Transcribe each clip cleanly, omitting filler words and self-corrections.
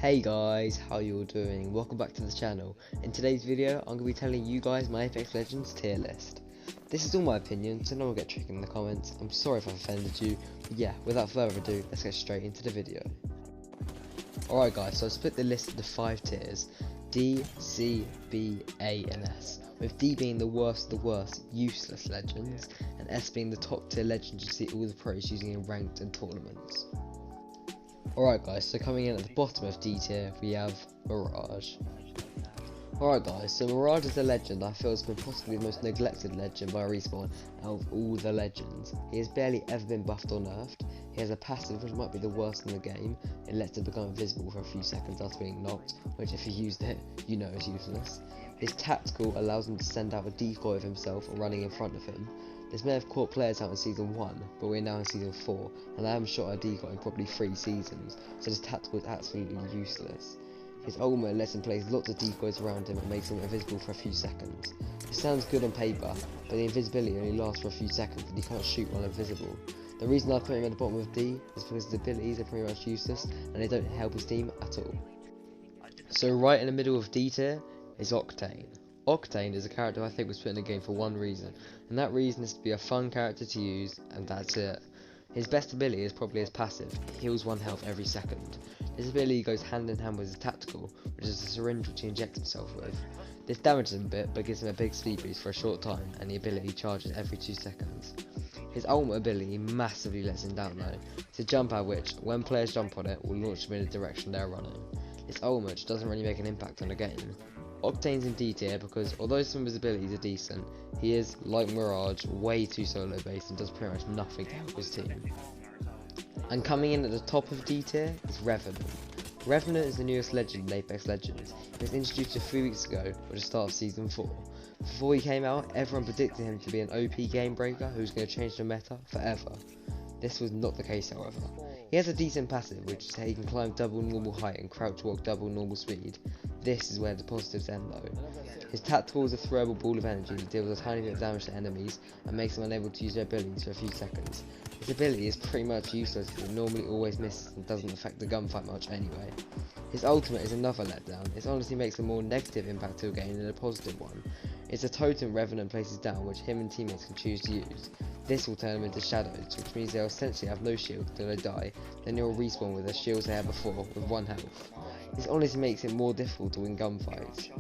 Hey guys, how you all doing? Welcome back to the channel. In today's video, I'm going to be telling you guys my Apex Legends tier list. This is all my opinion, so no one get triggered in the comments. I'm sorry if I've offended you, but yeah, without further ado, let's get straight into the video. Alright guys, so I split the list into 5 tiers: D, C, B, A and S, with D being the worst of the worst, useless legends, and S being the top tier legends you see all the pros using in ranked and tournaments. Alright guys, so coming in at the bottom of D tier, we have Mirage. Alright guys, so Mirage is a legend I feel has been possibly the most neglected legend by Respawn out of all the legends. He has barely ever been buffed or nerfed. He has a passive which might be the worst in the game. It lets him become invisible for a few seconds after being knocked, which if you used it, you know is useless. His tactical allows him to send out a decoy of himself running in front of him. This may have caught players out in Season 1, but we're now in Season 4, and I haven't shot a decoy in probably 3 seasons, so this tactical is absolutely useless. His ultimate lets him place lots of decoys around him and makes him invisible for a few seconds. It sounds good on paper, but the invisibility only lasts for a few seconds and he can't shoot while invisible. The reason I put him at the bottom of D is because his abilities are pretty much useless and they don't help his team at all. So right in the middle of D tier is Octane. Octane is a character I think was put in the game for one reason, and that reason is to be a fun character to use, and that's it. His best ability is probably his passive. He heals 1 health every second. This ability goes hand in hand with his tactical, which is a syringe which he injects himself with. This damages him a bit, but gives him a big speed boost for a short time, and the ability charges every 2 seconds. His ultimate ability massively lets him down though. It's a jump out which, when players jump on it, will launch them in the direction they're running. This ultimate doesn't really make an impact on the game. Octane's in D tier because although some of his abilities are decent, he is, like Mirage, way too solo based and does pretty much nothing to help his team. And coming in at the top of D tier is Revenant. Revenant is the newest legend in Apex Legends. He was introduced 3 weeks ago at the start of Season 4. Before he came out, everyone predicted him to be an OP game breaker who was going to change the meta forever. This was not the case however. He has a decent passive, which is that he can climb double normal height and crouch walk double normal speed. This is where the positives end though. His tactical is a throwable ball of energy that deals a tiny bit of damage to enemies and makes them unable to use their abilities for a few seconds. His ability is pretty much useless as it normally always misses and doesn't affect the gunfight much anyway. His ultimate is another letdown. It honestly makes a more negative impact to a game than a positive one. It's a totem Revenant places down which him and teammates can choose to use. This will turn them into shadows, which means they'll essentially have no shield until they die, then they'll respawn with the shields they had before with 1 health. This honestly makes it more difficult to win gunfights.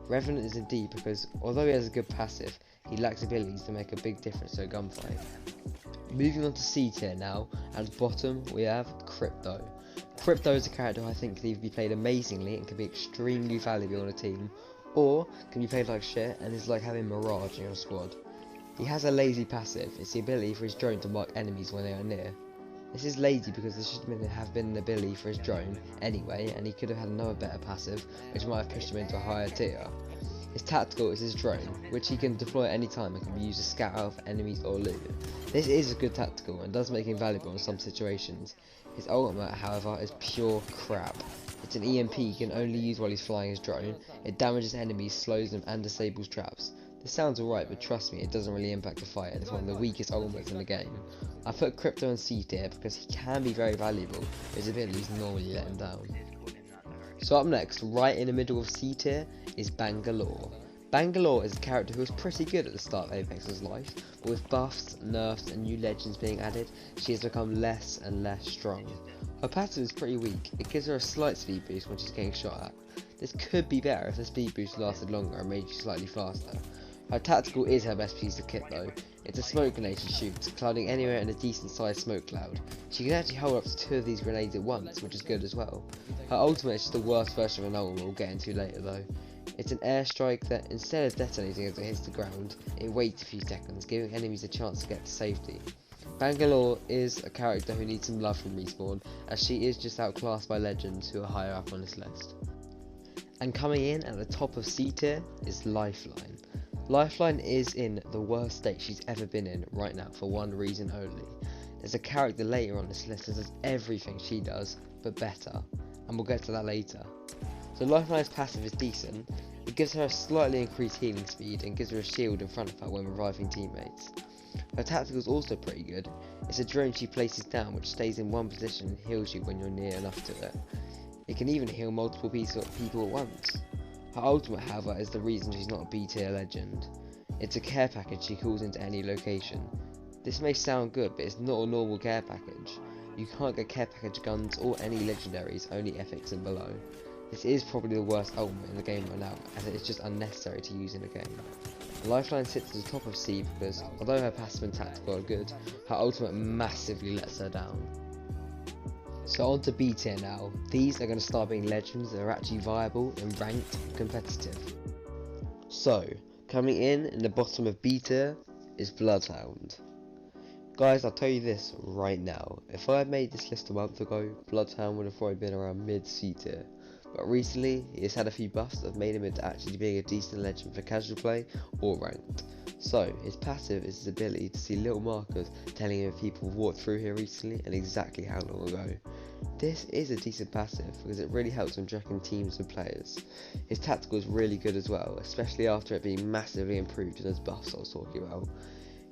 Revenant is in D because, although he has a good passive, he lacks abilities to make a big difference to a gunfight. Moving on to C tier now, at the bottom we have Crypto. Crypto is a character I think can either be played amazingly and can be extremely valuable on a team, or can be played like shit and is like having Mirage in your squad. He has a lazy passive. It's the ability for his drone to mark enemies when they are near. This is lazy because there should have been an ability for his drone anyway, and he could have had another better passive which might have pushed him into a higher tier. His tactical is his drone, which he can deploy at any time and can be used to scout out for enemies or loot. This is a good tactical and does make him valuable in some situations. His ultimate, however, is pure crap. It's an EMP he can only use while he's flying his drone. It damages enemies, slows them and disables traps. This sounds alright, but trust me, it doesn't really impact the fight and it's one of the weakest ultimates in the game. I put Crypto in C tier because he can be very valuable, but his abilities normally let him down. So up next, right in the middle of C tier, is Bangalore. Bangalore is a character who was pretty good at the start of Apex's life, but with buffs, nerfs and new legends being added, she has become less and less strong. Her passive is pretty weak. It gives her a slight speed boost when she's getting shot at. This could be better if the speed boost lasted longer and made you slightly faster. Her tactical is her best piece of kit though. It's a smoke grenade she shoots, clouding anywhere in a decent sized smoke cloud. She can actually hold up to 2 of these grenades at once, which is good as well. Her ultimate is just the worst version of an ultimate we'll get into later though. It's an airstrike that, instead of detonating as it hits the ground, it waits a few seconds, giving enemies a chance to get to safety. Bangalore is a character who needs some love from Respawn, as she is just outclassed by legends who are higher up on this list. And coming in at the top of C tier is Lifeline. Lifeline is in the worst state she's ever been in right now for one reason only. There's a character later on this list that does everything she does, but better, and we'll get to that later. So Lifeline's passive is decent. It gives her a slightly increased healing speed and gives her a shield in front of her when reviving teammates. Her tactical is also pretty good. It's a drone she places down which stays in one position and heals you when you're near enough to it. It can even heal multiple people at once. Her ultimate, however, is the reason she's not a B tier legend. It's a care package she calls into any location. This may sound good, but it's not a normal care package. You can't get care package guns or any legendaries, only epics and below. This is probably the worst ultimate in the game right now, as it is just unnecessary to use in a game. Lifeline sits at the top of C because, although her passive and tactical are good, her ultimate massively lets her down. So on to B tier now. These are going to start being legends that are actually viable and ranked and competitive. So, coming in the bottom of B tier is Bloodhound. Guys, I'll tell you this right now. If I had made this list a month ago, Bloodhound would have probably been around mid C tier. But recently, he has had a few buffs that have made him into actually being a decent legend for casual play or ranked. So, his passive is his ability to see little markers telling him if people have walked through here recently and exactly how long ago. This is a decent passive because it really helps him tracking teams and players. His tactical is really good as well, especially after it being massively improved in those buffs I was talking about.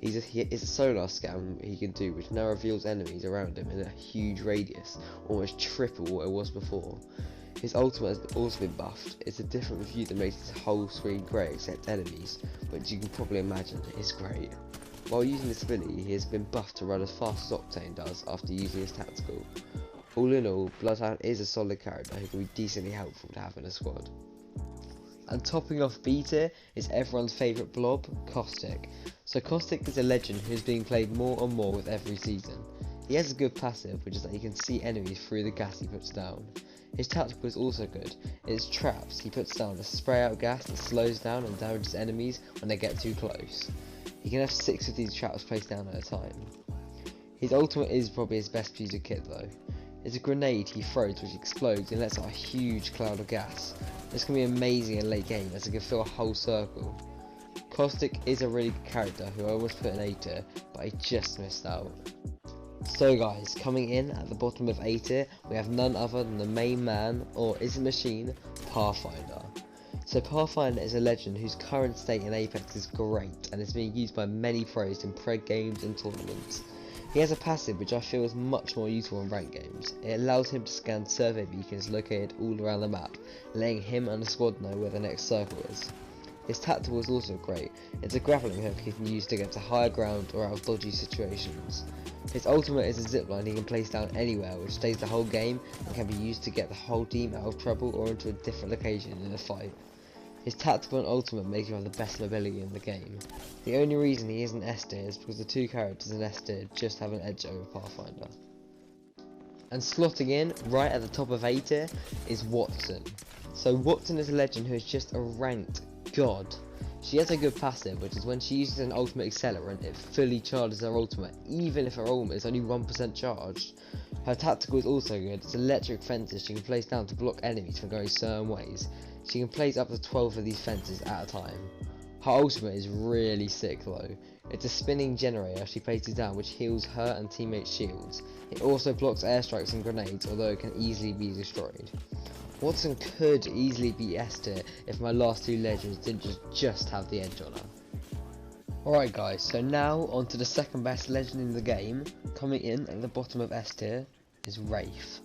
It's a solar scan he can do, which now reveals enemies around him in a huge radius, almost triple what it was before. His ultimate has also been buffed. It's a different view that makes his whole screen grey except enemies, which you can probably imagine is great. While using this ability, he has been buffed to run as fast as Octane does after using his tactical. All in all, Bloodhound is a solid character who can be decently helpful to have in a squad. And topping off B tier is everyone's favourite blob, Caustic. So Caustic is a legend who is being played more and more with every season. He has a good passive, which is that he can see enemies through the gas he puts down. His tactical is also good. It's traps he puts down to spray out gas that slows down and damages enemies when they get too close. He can have 6 of these traps placed down at a time. His ultimate is probably his best piece of kit though. It's a grenade he throws which explodes and lets out a huge cloud of gas. This can be amazing in late game as it can fill a whole circle. Caustic is a really good character who I almost put in A tier, but I just missed out. So guys, coming in at the bottom of A tier, we have none other than the main man, or is it machine, Pathfinder. So Pathfinder is a legend whose current state in Apex is great and is being used by many pros in preg games and tournaments. He has a passive which I feel is much more useful in ranked games. It allows him to scan survey beacons located all around the map, letting him and the squad know where the next circle is. His tactical is also great. It's a grappling hook he can use to get to higher ground or out of dodgy situations. His ultimate is a zipline he can place down anywhere, which stays the whole game and can be used to get the whole team out of trouble or into a different location in a fight. His tactical and ultimate make him have the best mobility in the game. The only reason he isn't S tier is because the two characters in S tier just have an edge over Pathfinder. And slotting in, right at the top of A tier, is Watson. So Watson is a legend who is just a ranked god. She has a good passive, which is when she uses an ultimate accelerant, it fully charges her ultimate, even if her ultimate is only 1% charged. Her tactical is also good. It's electric fences she can place down to block enemies from going certain ways. She can place up to 12 of these fences at a time. Her ultimate is really sick though. It's a spinning generator she places down which heals her and teammates' shields. It also blocks airstrikes and grenades, although it can easily be destroyed. Watson could easily be S tier if my last two legends didn't just have the edge on her. Alright guys, so now on to the second best legend in the game. Coming in at the bottom of S tier is Wraith.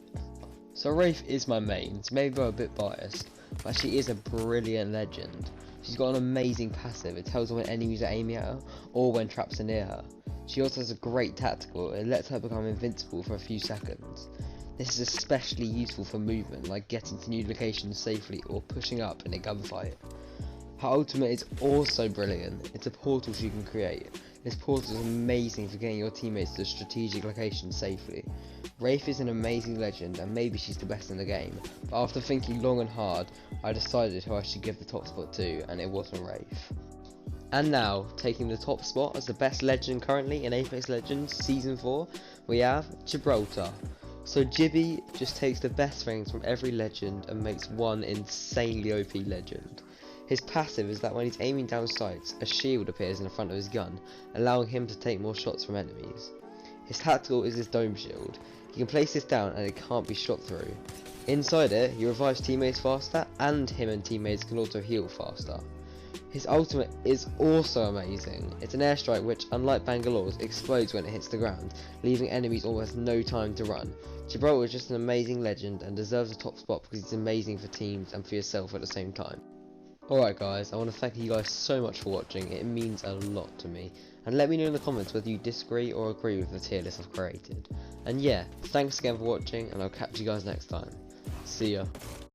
So Wraith is my main, so maybe I'm a bit biased, but she is a brilliant legend. She's got an amazing passive. It tells her when enemies are aiming at her or when traps are near her. She also has a great tactical. It lets her become invincible for a few seconds. This is especially useful for movement, like getting to new locations safely or pushing up in a gunfight. Her ultimate is also brilliant. It's a portal she can create. This portal is amazing for getting your teammates to strategic locations safely. Wraith is an amazing legend and maybe she's the best in the game, but after thinking long and hard, I decided who I should give the top spot to, and it wasn't Wraith. And now, taking the top spot as the best legend currently in Apex Legends Season 4, we have Gibraltar. So Gibby just takes the best things from every legend and makes one insanely OP legend. His passive is that when he's aiming down sights, a shield appears in the front of his gun, allowing him to take more shots from enemies. His tactical is his dome shield. He can place this down and it can't be shot through. Inside it, he revives teammates faster and him and teammates can also heal faster. His ultimate is also amazing. It's an airstrike which, unlike Bangalore's, explodes when it hits the ground, leaving enemies almost no time to run. Gibraltar is just an amazing legend and deserves a top spot because he's amazing for teams and for yourself at the same time. Alright guys, I want to thank you guys so much for watching, it means a lot to me. And let me know in the comments whether you disagree or agree with the tier list I've created. And yeah, thanks again for watching and I'll catch you guys next time. See ya.